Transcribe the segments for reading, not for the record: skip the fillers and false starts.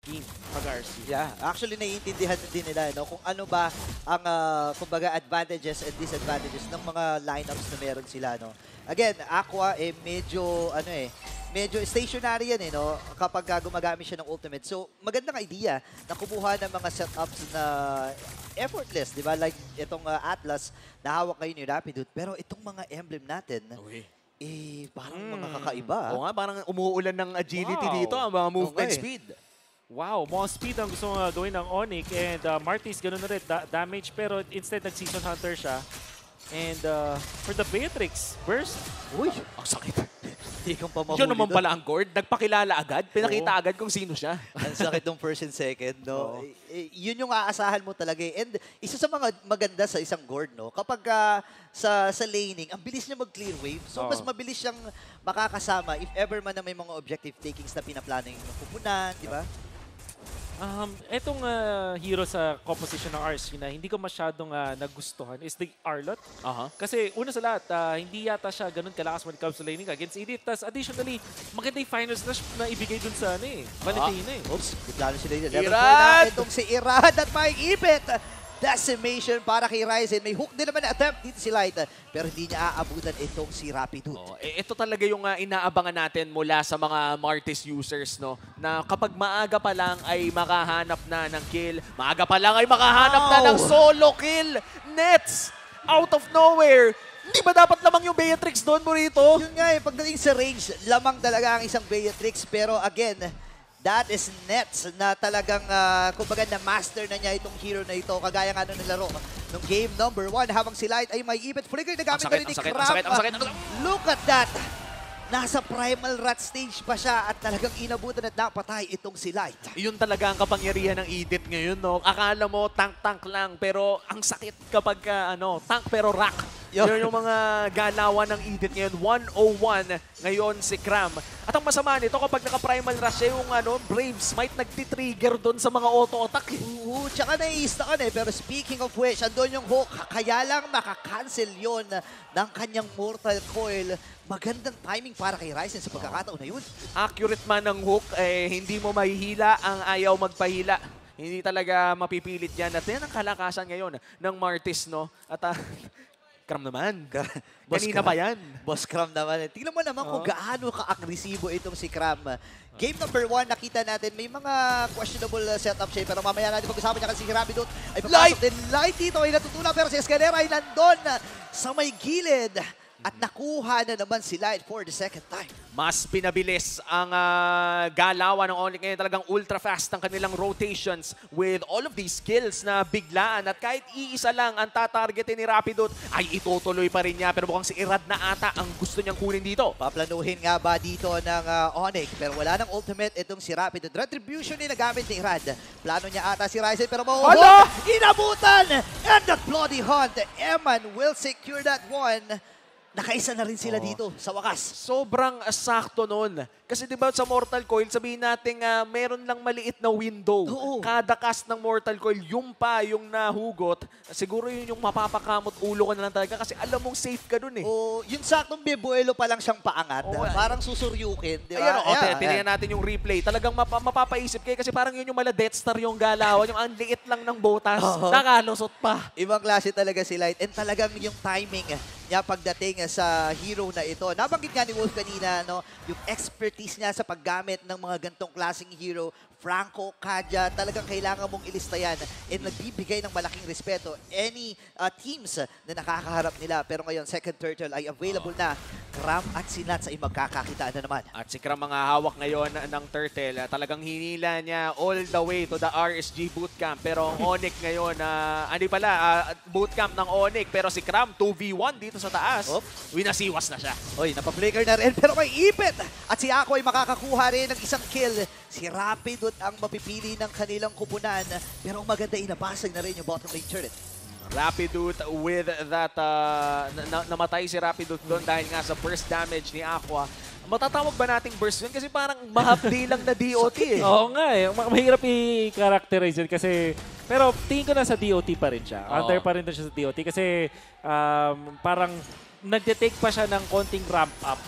team pag-RC. Yeah, actually naiintindihan din nila no kung ano ba ang kumbaga advantages and disadvantages ng mga lineups na meron sila no. Again, Aqua medyo stationary yan no kapag gumagamit siya ng ultimate. So, magandang idea na kumuha ng mga setups na effortless, di ba? Like itong Atlas na hawak ngayon ni Rapidut. Pero itong mga emblem natin, parang mga kakaiba. Oo nga, parang umuulan ng agility Wow. dito, ang mga movement Okay. speed. Wow, more speed ang gusto gawin ng Onyx and Martis ganun na rin, damage pero instead nag-Season Hunter siya. And for the Beatrix, burst. Uy, Ang sakit. hindi kang pamahuli Yun naman doon. pala ang Gord. Nagpakilala agad. Pinakita agad kung sino siya. Ang sakit ng first and second, no? Yun yung aasahan mo talaga eh. And isa sa mga maganda sa isang Gord, no? Kapag sa laning, ang bilis niya mag-clear wave. So, mas mabilis siyang makakasama if ever man na may mga objective takings na pinaplano yung pupunan, di ba? Etong hero sa composition ng RC na hindi ko masyadong nagustuhan is the Arlot. Kasi una sa lahat, hindi yata siya ganun kalakas when it comes to laning against Edith. Tas additionally, maganda yung final slash na ibigay dun sa Valentina eh. Oops, lalo sila yun. Level 4 Irad! na itong si Irad at may ipit. Decimation para kay Ryzen. May hook din naman na attempt dito si Light. Pero hindi niya aabutan itong si Rapidut. Ito talaga yung inaabangan natin mula sa mga Martis users, no? Na kapag maaga pa lang ay makahanap na ng kill. Maaga pa lang ay makahanap na ng solo kill. Nets! Out of nowhere! Hindi ba dapat lamang yung Beatrix doon, Burrito? Yun nga eh, pagdating sa range, lamang talaga ang isang Beatrix. Pero again, that is Nets na talagang, kumbaga na-master na niya itong hero na ito. Kagaya nga nung nilaro nung game number 1 habang si Light ay may ipit. Flicker na gamit na rin ni Kram. Look at that! Nasa primal rat stage pa siya at talagang inabutan at napatay itong si Light. Yun talaga ang kapangyarihan ng Edith ngayon, no? Akala mo tank-tank lang, pero ang sakit kapag tank pero rock. Yun yung mga galawan ng Edith ngayon. 101 ngayon si Kram. At ang masama nito kapag naka-primal rush siya yung Brave Smite nagtitrigger doon sa mga auto-attack. Oo, tsaka nai-stack eh. Pero speaking of which, andun yung hook. Kaya lang makakancel yon ng kanyang Mortal Coil. Magandang timing para kay Ryzen sa pagkakataon na yun. Accurate man ng hook, hindi mo mahihila ang ayaw magpahila. Hindi talaga mapipilit yan. At yan ang kalakasan ngayon ng Martis, no? At Kram naman. Kanina pa yan. Boss Kram naman. Tingnan mo naman kung gaano ka-agresibo itong si Kram. Game number 1, nakita natin may mga questionable setup siya. Pero mamaya natin pag-usapan niya kasi si Rapidut ay papasok din. Light dito ay natutula pero si Escalera ay nandun sa may gilid. At nakuha na naman si Light for the second time. Mas pinabilis ang galawan ng Onyx ngayon. Talagang ultra fast ang kanilang rotations with all of these skills na biglaan. At kahit iisa lang ang tatargetin ni Rapidut, ay itutuloy pa rin niya. Pero mukhang si Irad na ata ang gusto niyang kunin dito. Paplanuhin nga ba dito ng Onyx? Pero wala ng ultimate itong si Rapidut. Retribution ni nagamit ni Irad. Plano niya ata si Ryzen pero mahuhog. Inabutan! And the bloody hunt. Eman will secure that one. Nakaisa na rin sila dito sa wakas. Sobrang sakto nun. Kasi di ba sa Mortal Coil, sabihin natin meron lang maliit na window. Oo. Kada cast ng Mortal Coil, yung nahugot, siguro yun yung mapapakamot ulo ka na lang talaga kasi alam mong safe ka dun eh. O, yung saktong bibuelo pa lang siyang paangat. Parang susuryukin, di ba? Ayan, tingnan natin yung replay. Talagang mapapaisip kayo kasi parang yun yung mala Death Star yung galawan, yung ang liit lang ng botas, nakalusot pa. Ibang klase talaga si Light and talagang yung timing niya pagdating sa hero na ito. Nabanggit nga ni Wolf kanina, yung expertise niya sa paggamit ng mga gantong klaseng hero. Franco, Kadja, talagang kailangan mong ilista yan and nagbibigay ng malaking respeto any teams na nakakaharap nila. Pero ngayon, second turtle ay available na. Kram at si Nats ay magkakakitaan na naman. At si Kram mga hawak ngayon ng turtle. Talagang hinila niya all the way to the RSG bootcamp. Pero ang Onyx ngayon, bootcamp ng Onyx. Pero si Kram, 2v1 dito sa taas. Winasiwas na siya. Oy, napaflicker na rin pero may ipit. At si Ako ay makakakuha rin ng isang kill. Si Rapidut ang mapipili ng kanilang kupunan. Pero ang maganda, inabasag na rin yung bottom lane turret. Rapidut with that, namatay si Rapidut doon dahil nga sa burst damage ni Aqua. Matatawag ba nating burst yun? Kasi parang mahapdi lang na DOT eh. Oo nga eh. Mahirap i-characterize yun kasi... Pero tingin ko na sa DOT pa rin siya. Under pa rin doon siya sa DOT kasi parang nagde-take pa siya ng konting ramp up.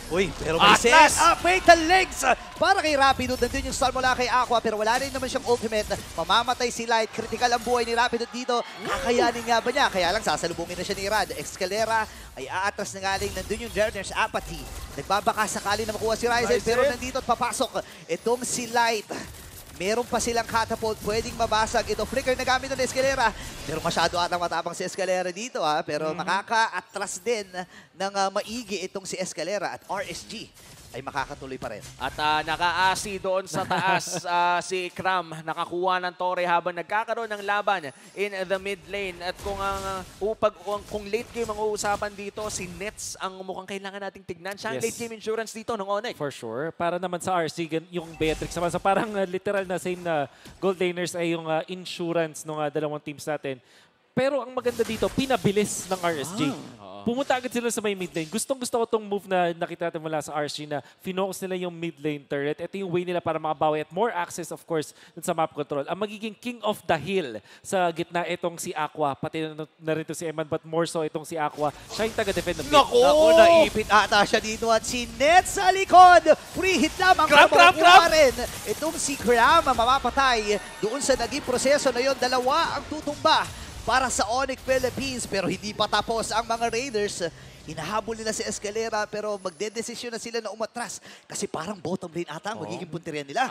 Uy, pero may set Atlas! up, fatal legs para kay Rapido. Nandun yung stun mula kay Aqua, pero wala rin naman siyang ultimate. Mamamatay si Light, critical ang buhay ni Rapido dito. Kakayanin nga ba niya? Kaya lang sasalubungin na siya ni Rad. Escalera ay aatras na galing. Nandun yung Journey's Apathy. Nagbabaka sakali na makuha si Ryzen, pero nandito at papasok itong si Light. Meron pa silang catapult, pwedeng mabasag. Ito, flicker na gamit ng Escalera. Pero masyado atang matapang si Escalera dito, ha? Pero makaka-atras din ng maigi itong si Escalera at RSG ay makakatuloy pa rin. At nakaasi doon sa taas si Kram. Nakakuha ng Torre habang nagkakaroon ng laban in the mid lane. At kung late game ang uusapan dito, si Nets ang mukhang kailangan nating tignan. Siya ang Yes. late game insurance dito ng Onyx. For sure. Para naman sa RC, yung Beatrix naman. So parang literal na same na gold laners ay yung insurance ng dalawang teams natin. Pero ang maganda dito, pinabilis ng RSG. Pumunta agad sila sa may mid lane. Gustong-gusto ko itong move na nakita natin mula sa RSG na finocus nila yung mid lane turret. Ito yung way nila para makabawi at more access, of course, dun sa map control. Ang magiging king of the hill sa gitna itong si Aqua. Pati na rin ito si Eman, but more so itong si Aqua. Siya yung taga-defend ng mid. Naku, naipit ata siya dito at si Nets sa likod. Free hit lamang. Grab! rin. Itong si Kram mamapatay doon sa naging proseso na yon. Dalawa ang tutumba para sa Onyx Philippines, pero hindi pa tapos ang mga Raiders. Hinahabol nila si Escalera, pero magdedesisyon na sila na umatras kasi parang bottom lane ata ang magiging punteriya nila.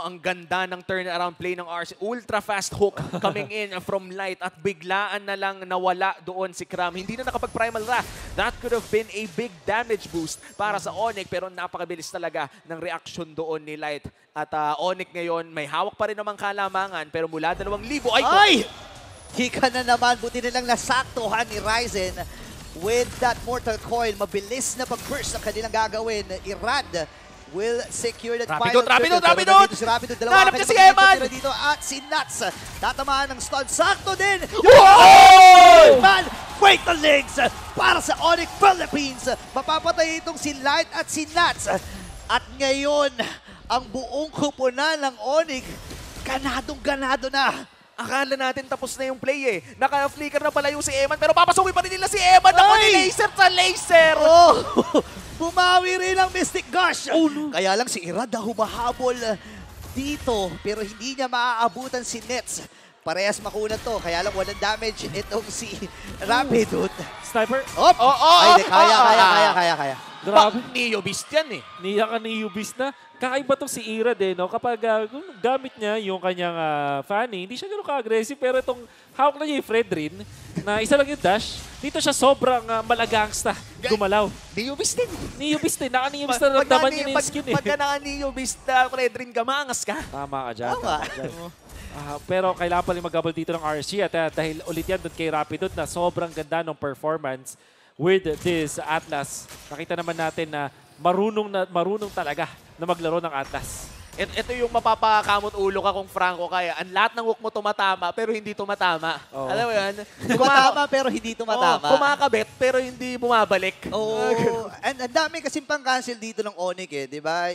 Ang ganda ng turnaround play ng RC. Ultra fast hook coming in from Light at biglaan na lang nawala doon si Kram. Hindi na nakapag-primal Wrath. That could have been a big damage boost para sa Onyx, pero napakabilis talaga ng reaction doon ni Light. At Onyx ngayon, may hawak pa rin namang kalamangan, pero mula 2,000 Ay! Hika na naman, buti nilang nasaktuhan ni Ryzen with that Mortal Coil. Mabilis na pag-burst ang kanilang gagawin. Irad will secure that final Rapido! Dito si Rapido, dalawa Nanap ang niya si kanilang Eman! tira dito. At si Nuts, tatamaan ng stun. Sakto din! Wow! Man, wait the legs para sa Onyx Philippines. Mapapatay itong si Light at si Nuts. At ngayon, ang buong kupunan ng Onyx, ganadong-ganado na. Akala natin tapos na yung play eh. Naka-flicker na pala yung si Eman, pero papasukin pa rin nila si Eman. Ako ni laser sa laser! Oh, bumawi rin ang Mystic Gush. Kaya lang si Irad humahabol dito, pero hindi niya maaabutan si Nets. Parehas makunat to, kaya lang walang damage itong si Rapidut. Sniper? Op! Ay, kaya. Grabe. Neo Beast yan eh. Niya ka ni Ubis na. Kakaiba tong si Irad no? Kapag gamit niya yung kanyang Fanny, hindi siya gano'n ka-aggressive. Pero itong hawak na niya yung Fredrin, na isa lang yung dash, dito siya sobrang malagangsta. Gumalaw. Neo Beast din. Ni Ubis din. Naka-Ni Ubis na nagdaman niya na yung skin eh. Pagka naka-Neo Beast na Fredrin ka, maangas ka. Tama ka dyan. Tama. Pero kailangan pa rin mag-gabal dito ng RC at dahil ulit yan doon kay Rapidot na sobrang ganda ng performance with this Atlas. Nakita naman natin na marunong talaga na maglaro ng Atlas. Ito yung mapapakamot ulo ka kung Franco kaya. Ang lahat ng hook mo tumatama pero hindi tumatama. Oo. Alam mo yan? Tumatama pero hindi tumatama. Kumakabit pero hindi bumabalik. Oo. And ang dami kasing pang-cancel dito ng Onyx eh, di ba?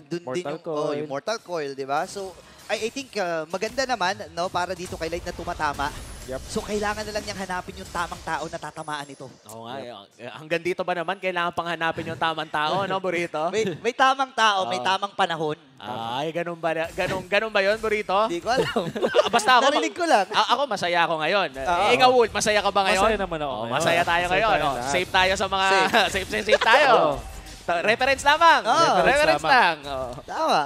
Doon din Mortal Coil. yung Mortal Coil, di ba? So, I think maganda naman no para dito kay Light na tumatama. Yep. So kailangan na lang niyang hanapin yung tamang tao na tatamaan ito. Oo nga. Hanggang dito ba naman kailangan pang hanapin yung tamang tao, no, Burrito? May tamang tao, may tamang panahon. Ay, ganun ba? Ganun ba yun, Burrito? Hindi ko alam. Basta ako. Narinig ko lang. Ako, masaya ako ngayon. Oo. Ikaw, Wolf, masaya ka ba ngayon? Masaya naman ako ngayon. Masaya tayo Masaya ngayon. tayo lahat. Safe tayo sa mga... safe tayo. Reference lamang. Oo. Reference lang. Tama.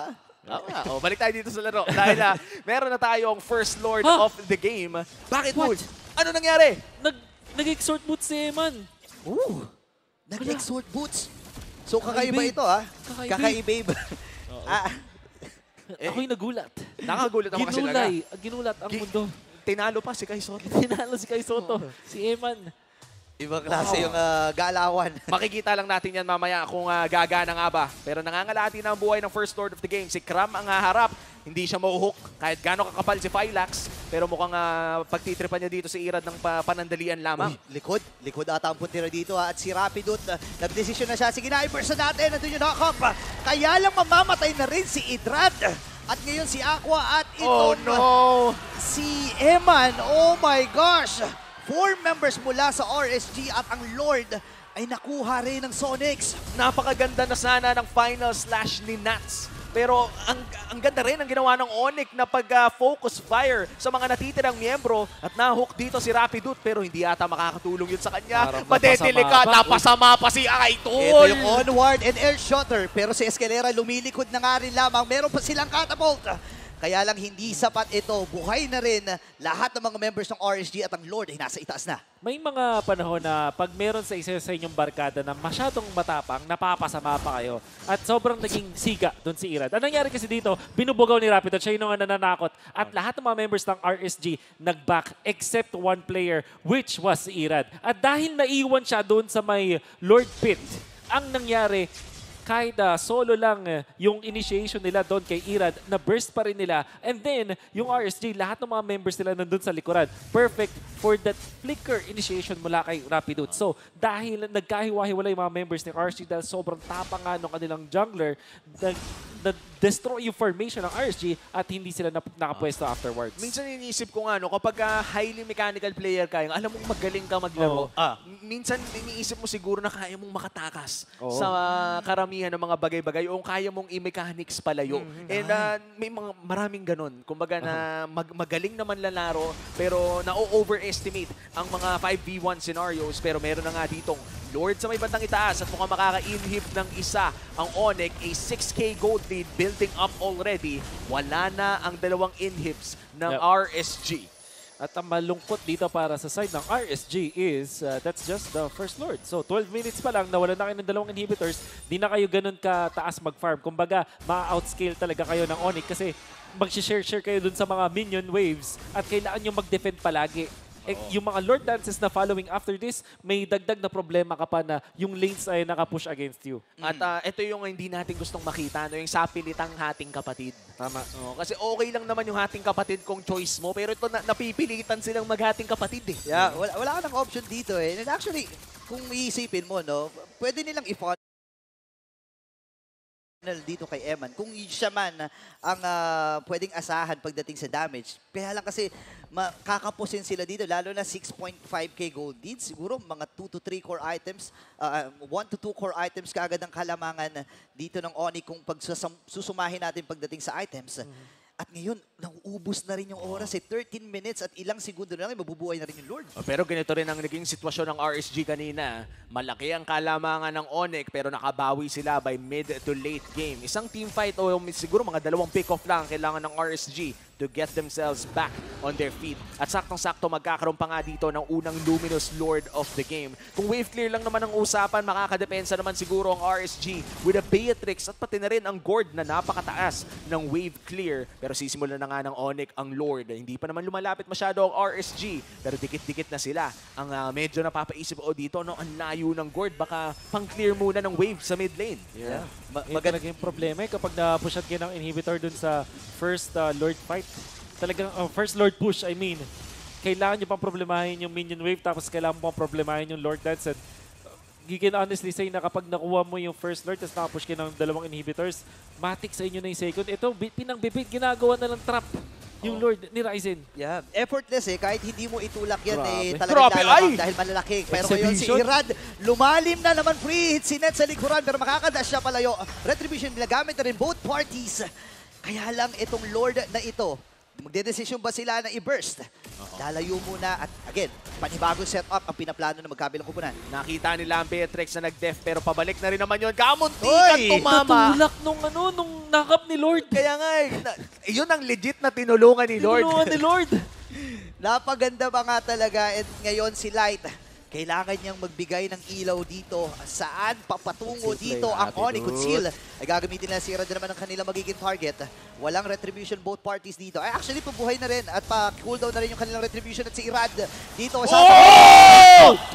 Balik tayo dito sa laro. Dahil meron na tayong first lord Huh? of the game. Bakit, What? Wolf? Ano nangyari? Nag-exort boot si Eman. Nag-exort boots. So kakaiba ito ah. Kakaiba. Kakaiba. Ako'y nagulat. Nakagulat naman kasi talaga. Ginulat ang mundo. Tinalo pa si Kai Soto. Tinalo si Kai Soto. Si Eman. Ibang klase yung galawan. Makikita lang natin yan mamaya kung gagana nga ba. Pero nangangalati na ang buhay ng first lord of the game. Si Kram ang harap. Hindi siya mauhook kahit gano'ng kakapal si Phylax. Pero mukhang pagtitripan niya dito si Irad ng panandalian lamang. Likod ata ang puntira dito at si Rapidut, nagdesisyon na siya. Sige na, i-burst na natin. Nandun yung knock-up. Kaya lang mamamatay na rin si Idrad. At ngayon si Aqua at Oh itong no! si Eman. Oh my gosh! 4 members mula sa RSG at ang Lord ay nakuha rin ng Sonics. Napakaganda na sana ng final slash ni Nats. Pero ang ganda rin ang ginawa ng Onyx na pag-focus fire sa mga natitirang miyembro at nahook dito si Rapidut pero hindi yata makakatulong yun sa kanya. Madedelikad, napasama pa si Idol! Ito yung onward and air shotter pero si Escalera lumilikod na nga rin lamang. Meron pa silang catapult. Kaya lang hindi sapat ito. Buhay na rin lahat ng mga members ng RSG at ang Lord ay nasa itaas na. May mga panahon na pag meron sa isa sa inyong barkada na masyadong matapang, napapasama pa kayo. At sobrang naging siga doon si Irad. Ang nangyari kasi dito, binubugaw ni Rapidut. Siya yung nananakot. At lahat ng mga members ng RSG nag-back except one player, which was si Irad. At dahil naiwan siya doon sa may Lord Pit, ang nangyari, kahit solo lang yung initiation nila doon kay Irad, na burst pa rin nila. And then, yung RSG, lahat ng mga members nila nandun sa likuran. Perfect for that flicker initiation mula kay Rapidut. So, dahil nagkahiwa-hiwala yung mga members ng RSG dahil sobrang tapang nga ng kanilang jungler, destroy yung formation ng RSG at hindi sila nakapwesto afterwards. Minsan iniisip ko nga, kapag highly mechanical player ka, alam mong magaling ka maglaro, minsan iniisip mo siguro na kaya mong makatakas sa karamihan ng mga bagay-bagay o kaya mong i-mechanics palayo. And may maraming ganun. Kumbaga na magaling naman lalaro pero na-overestimate ang mga 5v1 scenarios pero meron na nga ditong Lord sa may bandang itaas at mukhang makaka-inhib ng isa ang Onyx, a 6k gold lead building up already. Wala na ang dalawang inhibs ng RSG. At ang malungkot dito para sa side ng RSG is that's just the first Lord. So 12 minutes pa lang, nawalan na kayo ng dalawang inhibitors, di na kayo ganun kataas mag-farm. Kumbaga, ma-outscale talaga kayo ng Onyx kasi mag-share kayo dun sa mga minion waves at kailangan nyo mag-defend palagi. Yung mga Lord dances na following after this, may dagdag na problema ka pa na yung lanes ay nakapush against you. At ito yung hindi natin gustong makita, yung sapilitang hating kapatid. Tama. Kasi okay lang naman yung hating kapatid kung choice mo, pero ito napipilitan silang maghating kapatid eh. Yeah, wala ka ng option dito eh. And actually, kung iisipin mo, pwede nilang i-funnel dito kay Eman. Kung siya man ang pwedeng asahan pagdating sa damage. Kaya lang kasi makakapusin sila dito, lalo na 6.5k gold lead. Siguro mga 2 to 3 core items, 1 to 2 core items kaagad ang kalamangan dito ng Onyx kung susumahin natin pagdating sa items. At ngayon, nauubos na rin yung oras 13 minutes at ilang segundo na lang, mabubuhay na rin yung Lord. Pero ganito rin ang naging sitwasyon ng RSG kanina. Malaki ang kalamangan ng Onyx pero nakabawi sila by mid to late game. Isang team fight o siguro mga dalawang pick-off lang kailangan ng RSG to get themselves back on their feet. At saktong-sakto magkakaroon pa nga dito ng unang Luminous Lord of the game. Kung wave clear lang naman ang usapan, makakadepensa naman siguro ang RSG with a Beatrix at pati na rin ang Gord na napakataas ng wave clear. Pero sisimulan na nga ng Onyx ang Lord. Hindi pa naman lumalapit masyado ang RSG pero dikit-dikit na sila. Ang medyo napapaisip dito, ang layo ng Gord, baka pang-clear muna ng wave sa mid lane. Yeah. Maganda yung problema kapag na-pushan kayo ng inhibitor dun sa first Lord fight. Talagang first Lord push, I mean. Kailangan nyo pang problemahin yung minion wave tapos kailangan mo pang problemahin yung Lord dance. And you can honestly say na kapag nakuha mo yung first Lord tapos nakapush kayo ng dalawang inhibitors, matik sa inyo na yung second. Ito, pinang-bibit, ginagawa na lang trap yung Lord ni Ryzen. Yeah, effortless kahit hindi mo itulak yan Grabe. talagang lalakang dahil malalaki. Pero ngayon si Irad, lumalim na naman free hit si Net sa likuran pero makakadash siya palayo. Retribution ginagamit na rin both parties. Kaya lang itong Lord na ito, magdedesisyon ba sila na i-burst? Lalayo muna at again, panibagong setup ang pinaplano ng magkabilang kupunan. Nakita nila ang Beatrix na nag-def pero pabalik na rin naman yun. Kamuntikan tumama. Natulak nung nakap ni Lord. Kaya nga, yun ang legit na tinulungan ni Lord. Tinulungan ni Lord. Napaganda ba nga talaga at ngayon si Light, kailangan niyang magbigay ng ilaw dito. Saan papatungo dito ang Onyx Conceal? Ay gagamitin nila si Irad naman ang kanila magiging target. Walang retribution both parties dito. Ay actually, pabuhay na rin at pa-cooldown na rin yung kanilang retribution at si Irad dito.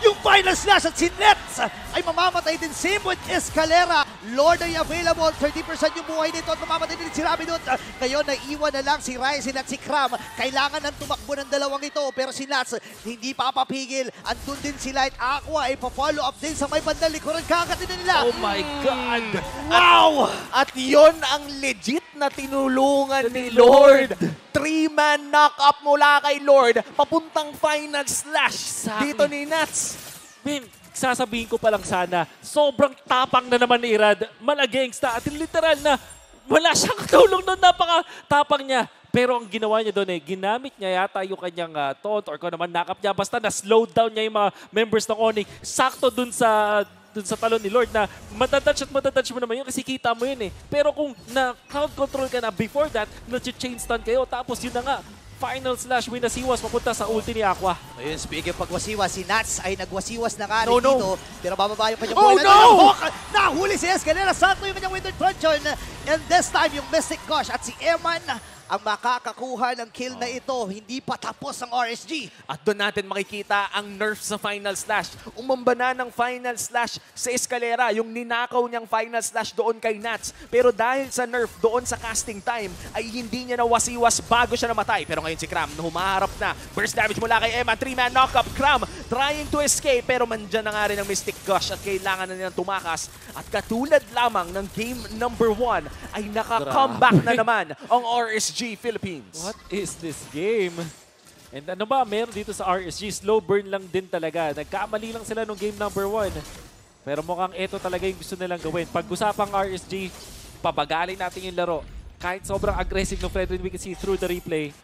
Yung final slash at si Nets ay mamamatay din. Same with Escalera. Lord ay available. 30% yung buhay nito at mamamatay din si Rapidut. Ngayon, naiwan na lang si Ryzen at si Cram. Kailangan ng tumakbo ng dalawang ito. Pero si Nats hindi papapigil. Andun din si Light. Aqua ay pa-follow up din sa may bandang likuran. Kakatin na nila. Oh my God. Wow! At yon ang legit na tinulungan ni Lord. 3-man knock-up mula kay Lord. Papuntang final slash dito ni Nats. Man, sasabihin ko pa lang sana, sobrang tapang na naman ni Irad. Malagengsta at literal na wala siyang katulong doon. Napaka-tapang niya. Pero ang ginawa niya doon ginamit niya yata yung kanyang taunt or kung naman nakap niya. Basta na-slow down niya yung mga members ng Onyx. Sakto doon sa talon ni Lord na matatouch mo naman yun kasi kita mo yun Pero kung na-crowd control ka na before that, na-chain stun kayo. Tapos yun na nga, final slash winasiwas papunta sa ulti ni Aqua. Ayun, speaking of pagwasiwas, si Nats ay nagwasiwas na nga rin No, no. dito. Pero bababa yung kanyang Oh, buhay. no! Nahuli si Escalera. Sakto yung kanyang Winter Truncheon. And this time, yung Mystic Gush at si Eman ang makakakuha ng kill na ito. Hindi pa tapos ang RSG. At doon natin makikita ang nerf sa Final Slash. Umamba na ng Final Slash sa Escalera, yung ninakaw niyang Final Slash doon kay Nats. Pero dahil sa nerf doon sa casting time, ay hindi niya nawasiwas bago siya namatay. Pero ngayon si Cram, humaharap na. Burst damage mula kay Emma, 3-man knockup. Cram trying to escape, pero mandyan na nga rin ang Mystic Gush at kailangan na nilang tumakas. At katulad lamang ng game number 1, ay naka-comeback na naman ang RSG Philippines. What is this game? And ano ba, meron dito sa RSG, slow burn lang din talaga. Nagkamali lang sila nung game number 1. Pero mukhang ito talaga yung gusto nilang gawin. Pag-usapang RSG, pabagalin natin yung laro. Kahit sobrang aggressive ng Fredrin, we can see through the replay.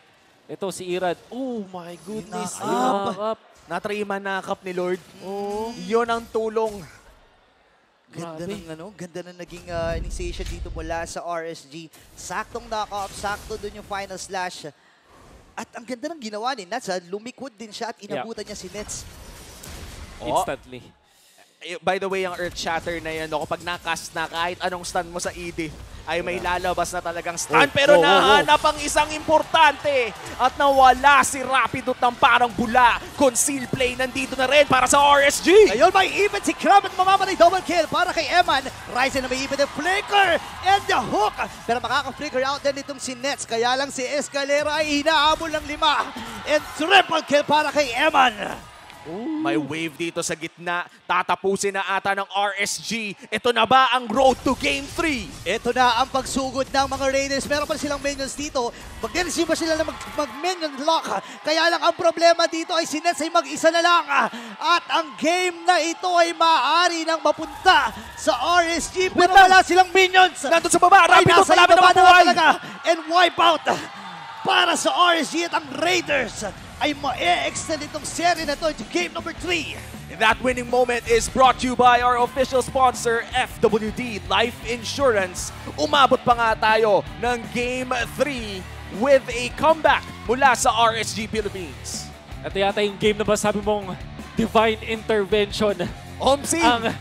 Ito si Irad. Oh my goodness. Knock up. Na-3-man knockup ni Lord. Yun ang tulong. Ganda Grabe. ng ganda na naging initiation dito mula sa RSG. Saktong knock-up, sakto dun yung final slash. At ang ganda ng ginawa ni Nats, lumikod din siya at inabutan niya si Nets. Instantly. By the way, ang Earth Shatter na yan, kapag nakast na kahit anong stun mo sa ED, ay may lalabas na talagang stun. Pero nahanap ang isang importante at nawala si Rapidot ng parang bula. Conceal play nandito na rin para sa RSG. Ngayon may even si Cram at mamamatay double kill para kay Eman. Ryzen na may even the flicker and the hook. Pero makaka-flicker out din itong si Nets. Kaya lang si Escalera ay hinahabol ng 5. And triple kill para kay Eman. May wave dito sa gitna. Tatapusin na ata ng RSG. Ito na ba ang road to Game 3? Ito na ang pagsugod ng mga Raiders. Meron pa silang minions dito. Mag-receive sila na mag-minion lock. Kaya lang ang problema dito ay si Nets ay mag-isa na lang. At ang game na ito ay maaari nang mapunta sa RSG. Pero wala silang minions. Nandun sa baba. Ay, Rapidot nasa malapit na ibaba na mabuhay. talaga. And wipe out para sa RSG at ang Raiders ay ma-extend itong seri na to into game number 3. That winning moment is brought to you by our official sponsor, FWD Life Insurance. Umabot pa nga tayo ng Game 3 with a comeback mula sa RSG Philippines. At yata yung game na ba sabi mong divine intervention Omsi! ang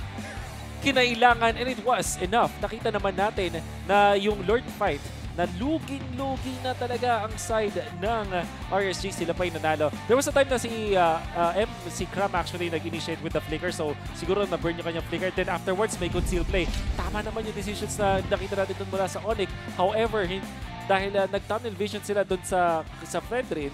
kinailangan, and it was enough. Nakita naman natin na yung Lord fight na luging-lugi na talaga ang side ng RSG. Sila pa yung nanalo. There was a time na si Cram actually nag-initiate with the flicker. So siguro na-burn yung kanyang flicker. Then afterwards, may conceal play. Tama naman yung decisions na nakita natin dun mula sa Onyx. However, dahil nag-tunnel vision sila dun sa Fredrin,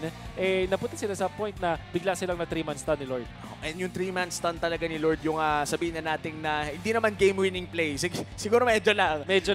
napunta sila sa point na bigla silang na 3-man stun ni Lord. And yung 3-man stun talaga ni Lord, yung sabihin na natin na hindi naman game-winning play. Siguro medyo lang. Medyo